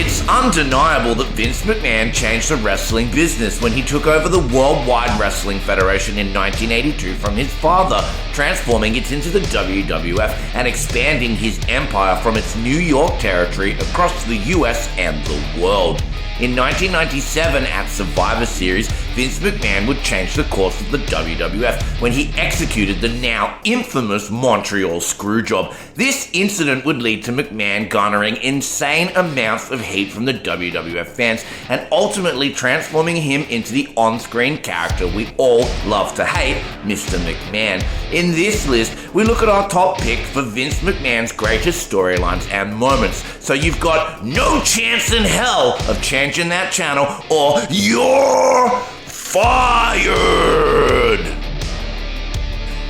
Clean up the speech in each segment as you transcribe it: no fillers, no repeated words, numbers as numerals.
It's undeniable that Vince McMahon changed the wrestling business when he took over the Worldwide Wrestling Federation in 1982 from his father, transforming it into the WWF and expanding his empire from its New York territory across the US and the world. In 1997 at Survivor Series, Vince McMahon would change the course of the WWF when he executed the now infamous Montreal Screwjob. This incident would lead to McMahon garnering insane amounts of heat from the WWF fans and ultimately transforming him into the on-screen character we all love to hate, Mr. McMahon. In this list, we look at our top picks for Vince McMahon's greatest storylines and moments, so you've got no chance in hell of changing that channel or you're fired!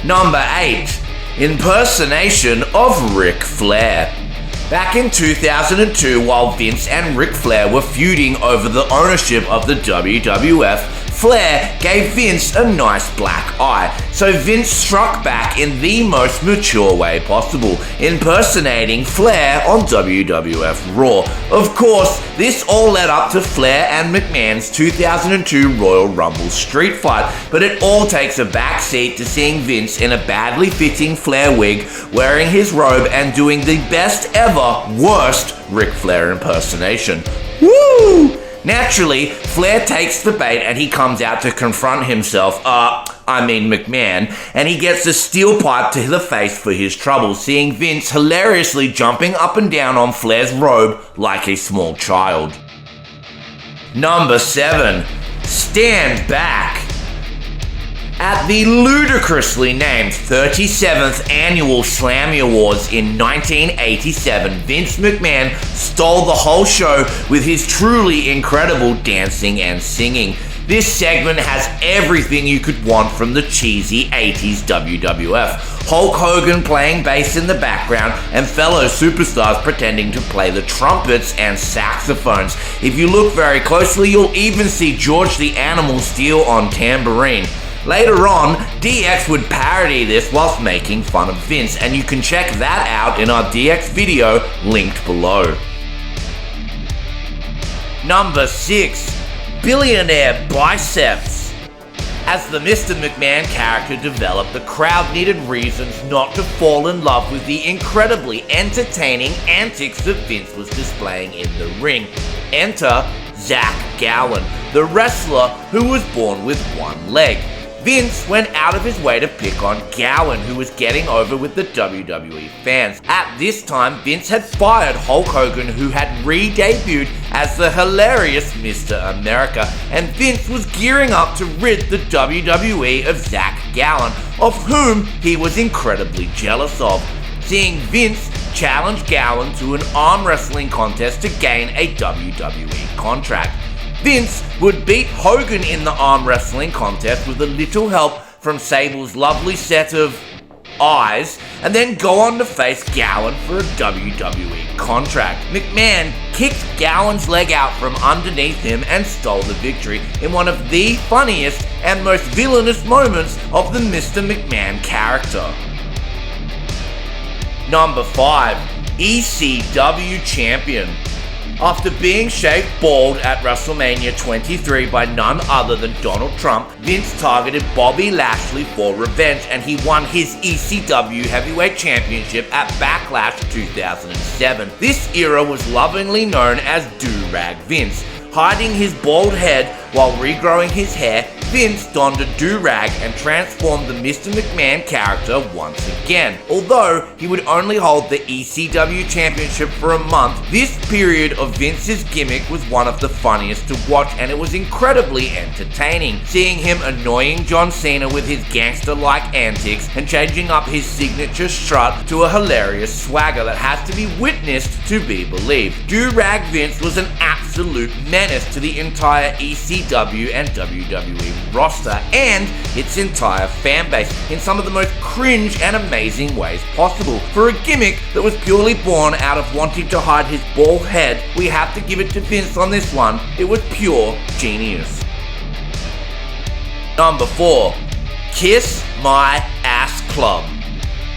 Number 8. Impersonation of Ric Flair. Back in 2002, while Vince and Ric Flair were feuding over the ownership of the WWF, Flair gave Vince a nice black eye, so Vince struck back in the most mature way possible, impersonating Flair on WWF Raw. Of course, this all led up to Flair and McMahon's 2002 Royal Rumble street fight, but it all takes a backseat to seeing Vince in a badly fitting Flair wig, wearing his robe and doing the best ever, worst Ric Flair impersonation. Woo! Naturally, Flair takes the bait and he comes out to confront himself, McMahon, and he gets a steel pipe to the face for his trouble, seeing Vince hilariously jumping up and down on Flair's robe like a small child. Number 7. Stand Back. At the ludicrously named 37th Annual Slammy Awards in 1987, Vince McMahon stole the whole show with his truly incredible dancing and singing. This segment has everything you could want from the cheesy 80s WWF. Hulk Hogan playing bass in the background and fellow superstars pretending to play the trumpets and saxophones. If you look very closely, you'll even see George the Animal Steele on tambourine. Later on, DX would parody this whilst making fun of Vince, and you can check that out in our DX video linked below. Number 6. Billionaire Biceps. As the Mr. McMahon character developed, the crowd needed reasons not to fall in love with the incredibly entertaining antics that Vince was displaying in the ring. Enter Zach Gowen, the wrestler who was born with one leg. Vince went out of his way to pick on Gowen, who was getting over with the WWE fans. At this time, Vince had fired Hulk Hogan, who had re-debuted as the hilarious Mr. America, and Vince was gearing up to rid the WWE of Zach Gowen, of whom he was incredibly jealous of. Seeing Vince challenge Gowen to an arm wrestling contest to gain a WWE contract. Vince would beat Hogan in the arm wrestling contest with a little help from Sable's lovely set of eyes, and then go on to face Gowen for a WWE contract. McMahon kicked Gowen's leg out from underneath him and stole the victory in one of the funniest and most villainous moments of the Mr. McMahon character. Number 5. ECW Champion. After being shaved bald at WrestleMania 23 by none other than Donald Trump, Vince targeted Bobby Lashley for revenge, and he won his ECW Heavyweight Championship at Backlash 2007. This era was lovingly known as Do-Rag Vince. Hiding his bald head while regrowing his hair, Vince donned a do-rag and transformed the Mr. McMahon character once again. Although he would only hold the ECW Championship for a month, this period of Vince's gimmick was one of the funniest to watch, and it was incredibly entertaining. Seeing him annoying John Cena with his gangster-like antics and changing up his signature strut to a hilarious swagger that has to be witnessed to be believed. Do-Rag Vince was an absolute menace to the entire ECW and WWE roster and its entire fan base in some of the most cringe and amazing ways possible. For a gimmick that was purely born out of wanting to hide his bald head, we have to give it to Vince on this one. It was pure genius. Number 4. Kiss My Ass Club.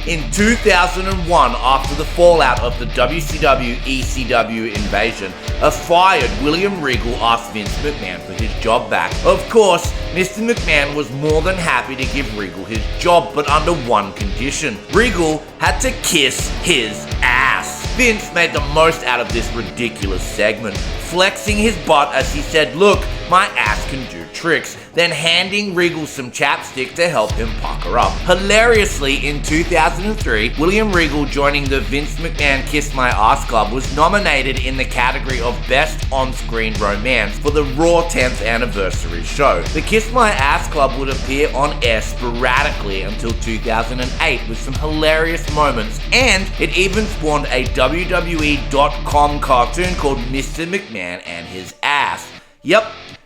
In 2001, after the fallout of the WCW-ECW invasion, a fired William Regal asked Vince McMahon for his job back. Of course, Mr. McMahon was more than happy to give Regal his job, but under one condition. Regal had to kiss his ass. Vince made the most out of this ridiculous segment, flexing his butt as he said, "Look, my ass can do tricks," then handing Regal some chapstick to help him pucker up. Hilariously, in 2003, William Regal joining the Vince McMahon Kiss My Ass Club was nominated in the category of Best On-Screen Romance for the Raw 10th Anniversary show. The Kiss My Ass Club would appear on air sporadically until 2008 with some hilarious moments, and it even spawned a WWE.com cartoon called Mr. McMahon and His Ass. Yep,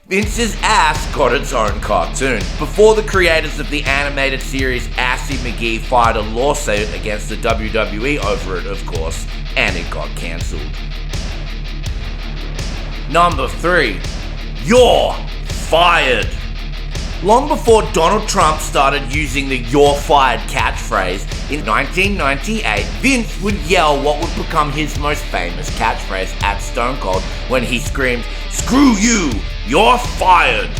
Vince's ass got its own cartoon. Before the creators of the animated series Assy McGee filed a lawsuit against the WWE over it, of course, and it got cancelled. Number 3. You're fired. Long before Donald Trump started using the "you're fired" catchphrase, in 1998, Vince would yell what would become his most famous catchphrase at Stone Cold when he screamed, "Screw you, you're fired."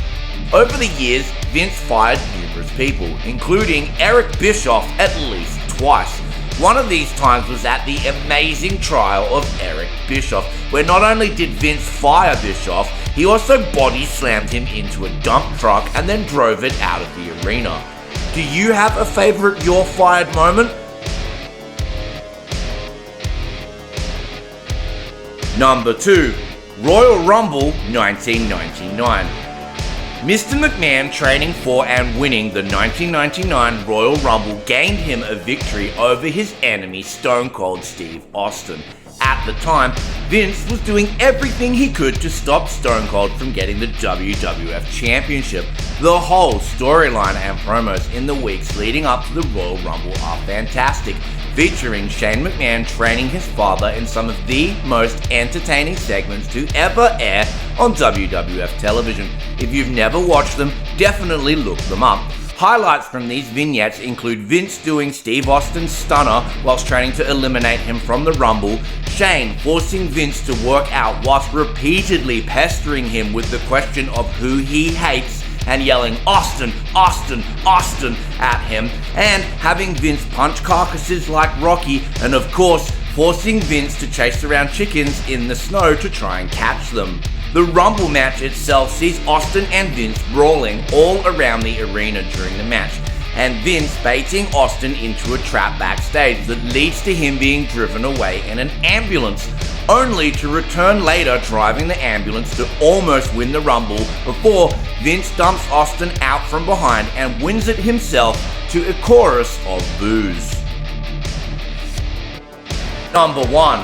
Over the years, Vince fired numerous people, including Eric Bischoff at least twice. One of these times was at the amazing trial of Eric Bischoff, where not only did Vince fire Bischoff, he also body slammed him into a dump truck and then drove it out of the arena. Do you have a favorite "you're fired" moment? Number 2. Royal Rumble 1999. Mr. McMahon training for and winning the 1999 Royal Rumble gained him a victory over his enemy Stone Cold Steve Austin. At the time, Vince was doing everything he could to stop Stone Cold from getting the WWF Championship. The whole storyline and promos in the weeks leading up to the Royal Rumble are fantastic, featuring Shane McMahon training his father in some of the most entertaining segments to ever air on WWF television. If you've never watched them, definitely look them up. Highlights from these vignettes include Vince doing Steve Austin's stunner whilst training to eliminate him from the Rumble, Shane forcing Vince to work out whilst repeatedly pestering him with the question of who he hates and yelling "Austin, Austin, Austin" at him, and having Vince punch carcasses like Rocky, and of course forcing Vince to chase around chickens in the snow to try and catch them. The Rumble match itself sees Austin and Vince brawling all around the arena during the match, and Vince baiting Austin into a trap backstage that leads to him being driven away in an ambulance, only to return later driving the ambulance to almost win the Rumble before Vince dumps Austin out from behind and wins it himself to a chorus of boos. Number 1.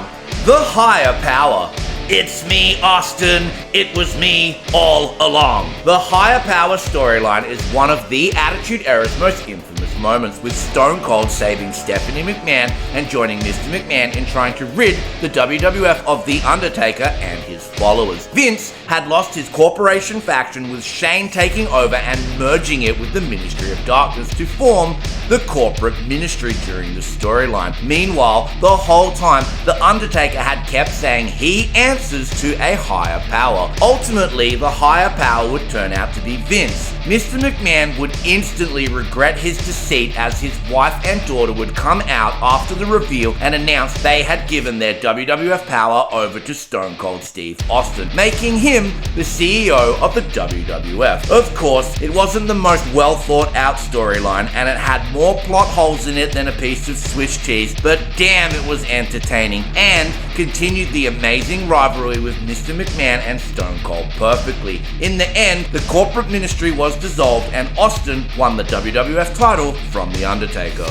The Higher Power. It's me, Austin. It was me all along. The Higher Power storyline is one of the Attitude Era's most infamous moments, with Stone Cold saving Stephanie McMahon and joining Mr. McMahon in trying to rid the WWF of The Undertaker and his followers. Vince had lost his corporation faction, with Shane taking over and merging it with the Ministry of Darkness to form the Corporate Ministry during the storyline. Meanwhile, the whole time, The Undertaker had kept saying he answers to a higher power. Ultimately, the higher power would turn out to be Vince. Mr. McMahon would instantly regret his deceit, as his wife and daughter would come out after the reveal and announce they had given their WWF power over to Stone Cold Steve Austin, making him the CEO of the WWF. Of course, it wasn't the most well thought out storyline, and it had more plot holes in it than a piece of Swiss cheese, but damn, it was entertaining and continued the amazing rivalry with Mr. McMahon and Stone Cold perfectly. In the end, the corporate ministry was dissolved and Austin won the WWF title from The Undertaker.